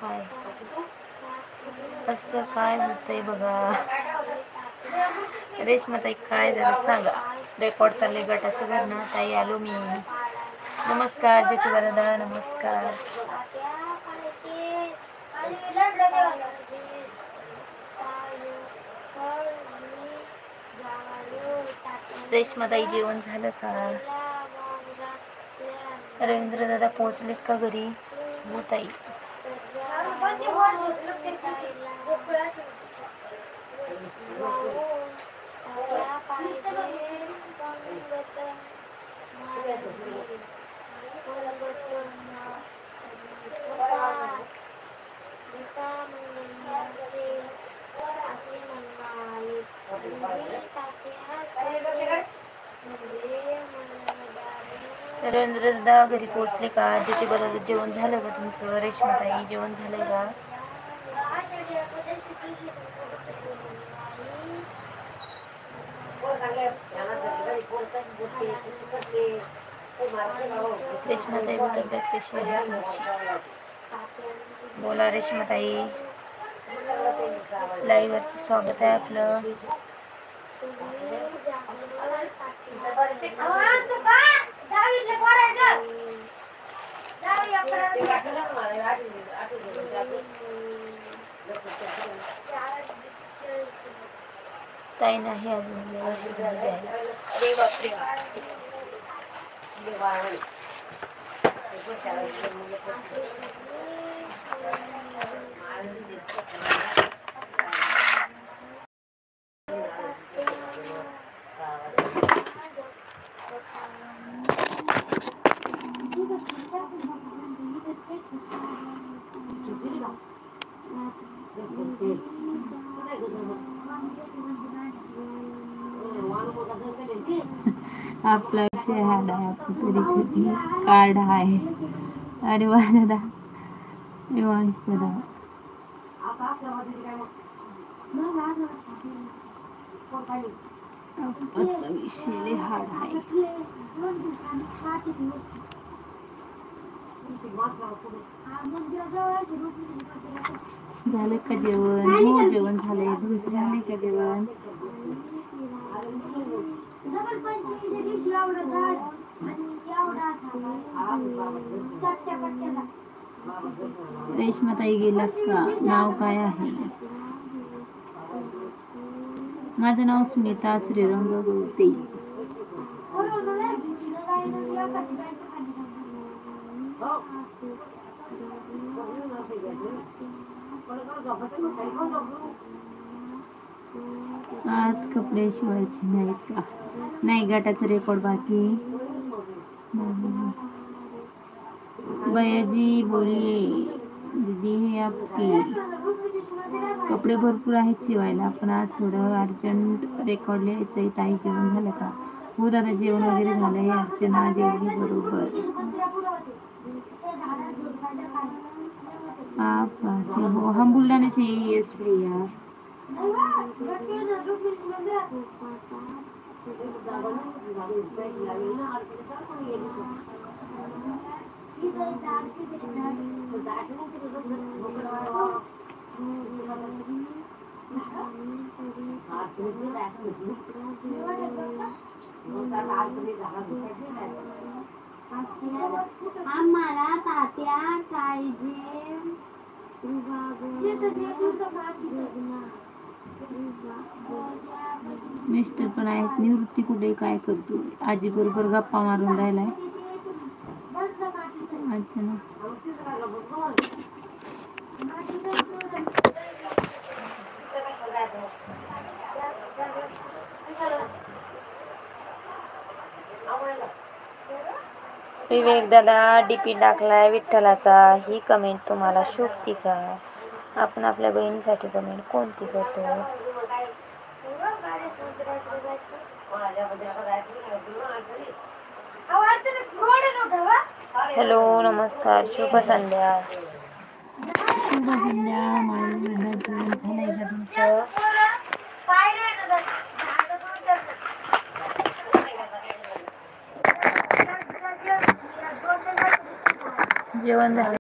हाय असं काय होतंय बघा. रेश्माताई काय झालं सांगा. रेकॉर्ड चालले गटाचं भरणं. ताई आलो मी. नमस्कार ज्योतिबादादा, नमस्कार. रेश्माताई जेवण झालं का? रवींद्र दादा पोहोचलेत का घरी? हो ताई. रवींद्र दादा घरी पोहोचले का? ज्योतिबादादा जेवण झालं का तुमचं? रेश्माताई जेवण झालंय का? रेश्माताई तब्येत कशी आहे तुमची? बोला रेश्माताई. लाईव्ह वरती स्वागत आहे आपलं. ताई नाही अजून द्यायला. अरे बापरे. आपला विषय हा तरी कधी कार्ड आहे. अरे वा दादा, निवांत दादा. आजचा विषय हार्ड आहे. झालं का जेवण? हो जेवण झालंय. तुमचं झालंय का जेवण? रेश्माताई गेलात का? नाव काय आहे? माझं नाव सुनीता श्रीरंग गवते. आज कपडे शिवायचे नाहीत का? नाही, गटाचं रेकॉर्ड बाकी. भैयाजी बोलिए दीदी है आपकी. कपडे भरपूर आहेत शिवायला, पण आज थोडं अर्जंट रेकॉर्ड लिहायचं आहे. ताई जेवण झालं का? हो दादा जेवण वगैरे झालंय. अर्चना जेवली बरोबर. आप हो, हम बुलढाणे से. यस भैया. आम्हाला तात्या पाहिजे. मिस्टर पण आहेत. निवृत्ती कुठे काय करतो? आजी बरोबर गप्पा मारून राहिलाय. अच्छा ना. विवेक दादा डीपी टाकलाय विठ्ठलाचा. ही कमेंट तुम्हाला शोभती का? आपण आपल्या बहिणीसाठी कमेंट कोणती करतो? हॅलो नमस्कार, शुभ संध्या. शुभ संध्या. माझं जेवण झालंय का तुमचं? जेवण झालं.